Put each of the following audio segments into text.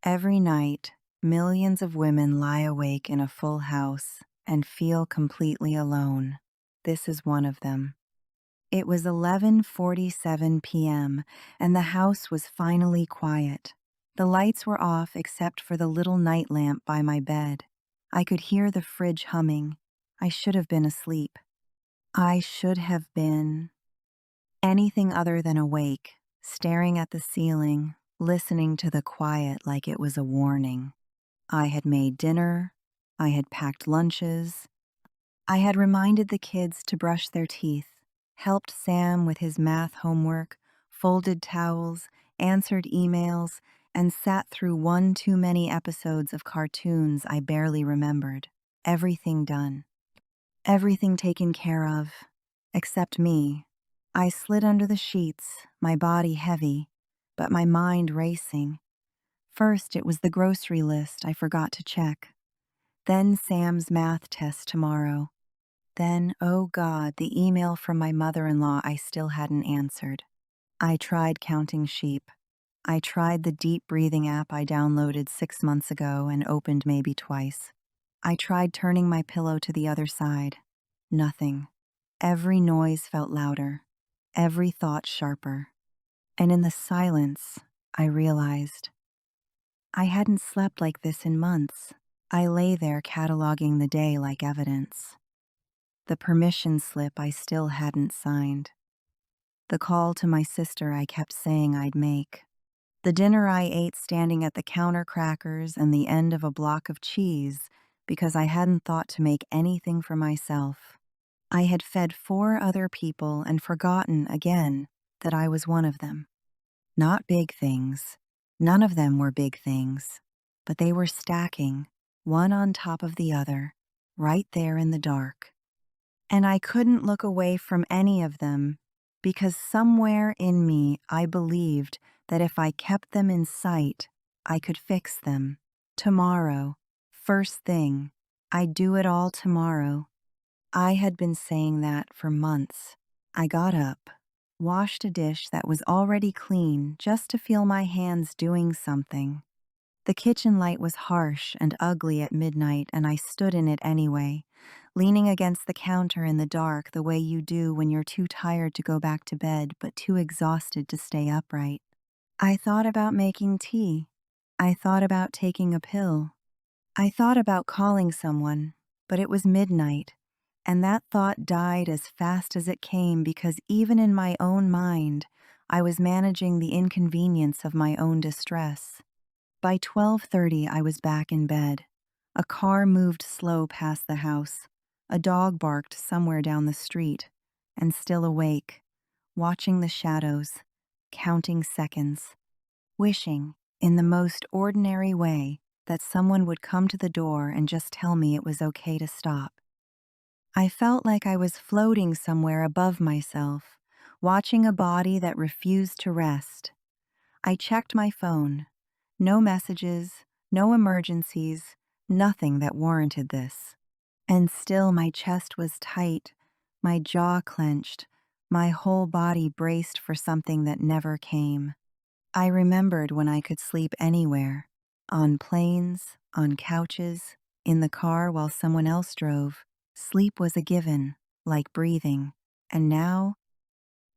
Every night, millions of women lie awake in a full house and feel completely alone. This is one of them. It was 11:47 p.m., and the house was finally quiet. The lights were off except for the little night lamp by my bed. I could hear the fridge humming. I should have been asleep. I should have been anything other than awake, staring at the ceiling, listening to the quiet like it was a warning. I had made dinner. I had packed lunches. I had reminded the kids to brush their teeth, helped Sam with his math homework, folded towels, answered emails, and sat through one too many episodes of cartoons I barely remembered. Everything done. Everything taken care of. Except me. I slid under the sheets, my body heavy, but my mind racing. First, it was the grocery list I forgot to check. Then Sam's math test tomorrow. Then, oh God, the email from my mother-in-law I still hadn't answered. I tried counting sheep. I tried the deep breathing app I downloaded 6 months ago and opened maybe twice. I tried turning my pillow to the other side. Nothing. Every noise felt louder. Every thought sharper. And in the silence, I realized I hadn't slept like this in months. I lay there cataloging the day like evidence. The permission slip I still hadn't signed. The call to my sister I kept saying I'd make. The dinner I ate standing at the counter, crackers and the end of a block of cheese because I hadn't thought to make anything for myself. I had fed 4 other people and forgotten again that I was one of them. Not big things. None of them were big things. But they were stacking, one on top of the other, right there in the dark. And I couldn't look away from any of them because somewhere in me I believed that if I kept them in sight, I could fix them. Tomorrow, first thing, I'd do it all tomorrow. I had been saying that for months. I got up, washed a dish that was already clean just to feel my hands doing something. The kitchen light was harsh and ugly at midnight, and I stood in it anyway, leaning against the counter in the dark the way you do when you're too tired to go back to bed but too exhausted to stay upright. I thought about making tea. I thought about taking a pill. I thought about calling someone, but it was midnight, and that thought died as fast as it came because even in my own mind, I was managing the inconvenience of my own distress. By 12:30, I was back in bed. A car moved slow past the house. A dog barked somewhere down the street, and still awake, watching the shadows, counting seconds, wishing, in the most ordinary way, that someone would come to the door and just tell me it was okay to stop. I felt like I was floating somewhere above myself, watching a body that refused to rest. I checked my phone. No messages, no emergencies, nothing that warranted this. And still my chest was tight, my jaw clenched, my whole body braced for something that never came. I remembered when I could sleep anywhere, on planes, on couches, in the car while someone else drove. Sleep was a given, like breathing. And now,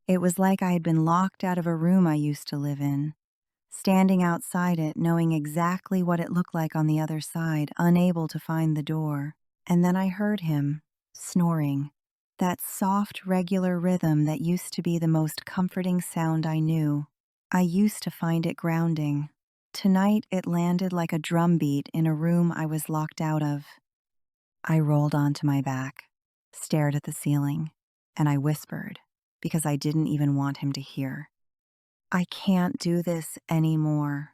it was like I had been locked out of a room I used to live in. Standing outside it, knowing exactly what it looked like on the other side, unable to find the door. And then I heard him, snoring. That soft, regular rhythm that used to be the most comforting sound I knew. I used to find it grounding. Tonight it landed like a drumbeat in a room I was locked out of. I rolled onto my back, stared at the ceiling, and I whispered, because I didn't even want him to hear. I can't do this anymore.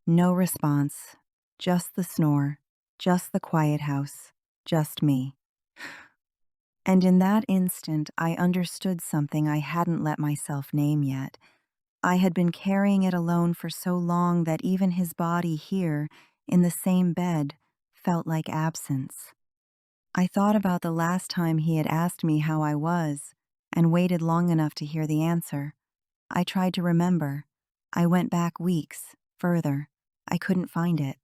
No response, just the snore, just the quiet house, just me. And in that instant, I understood something I hadn't let myself name yet. I had been carrying it alone for so long that even his body here, in the same bed, felt like absence. I thought about the last time he had asked me how I was and waited long enough to hear the answer. I tried to remember. I went back weeks, further. I couldn't find it.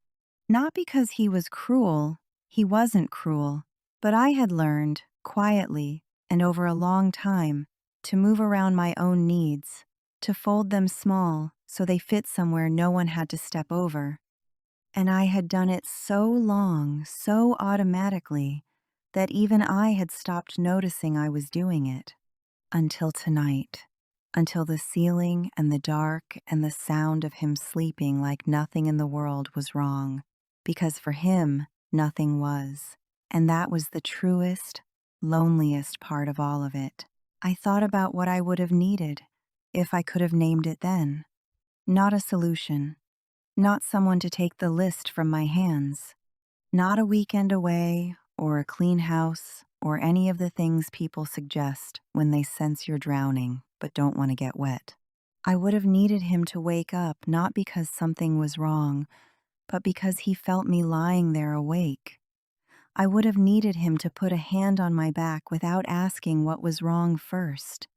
Not because he was cruel, he wasn't cruel, but I had learned, quietly and over a long time, to move around my own needs, to fold them small so they fit somewhere no one had to step over. And I had done it so long, so automatically, that even I had stopped noticing I was doing it. Until tonight. Until the ceiling and the dark and the sound of him sleeping like nothing in the world was wrong. Because for him, nothing was. And that was the truest, loneliest part of all of it. I thought about what I would have needed if I could have named it then. Not a solution. Not someone to take the list from my hands. Not a weekend away, or a clean house, or any of the things people suggest when they sense you're drowning but don't want to get wet. I would have needed him to wake up not because something was wrong, but because he felt me lying there awake. I would have needed him to put a hand on my back without asking what was wrong first.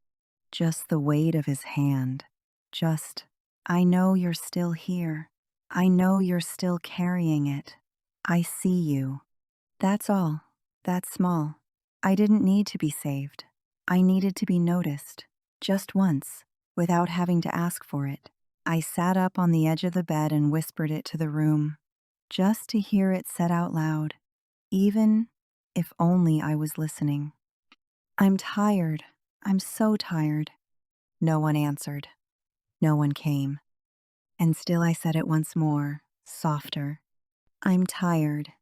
Just the weight of his hand. Just, I know you're still here. I know you're still carrying it. I see you. That's all. That's small. I didn't need to be saved. I needed to be noticed. Just once, without having to ask for it. I sat up on the edge of the bed and whispered it to the room, just to hear it said out loud, even if only I was listening. I'm tired. I'm so tired. No one answered. No one came. And still I said it once more, softer. I'm tired.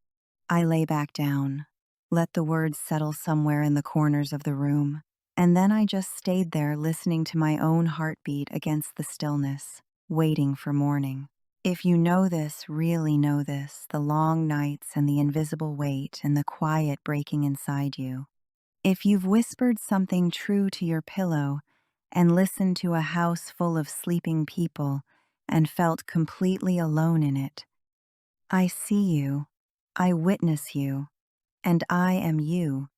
I lay back down, let the words settle somewhere in the corners of the room, and then I just stayed there listening to my own heartbeat against the stillness, waiting for morning. If you know this, really know this, the long nights and the invisible weight and the quiet breaking inside you. If you've whispered something true to your pillow and listened to a house full of sleeping people and felt completely alone in it, I see you, I witness you, and I am you.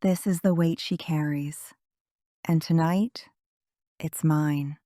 This is the weight she carries, and tonight, it's mine.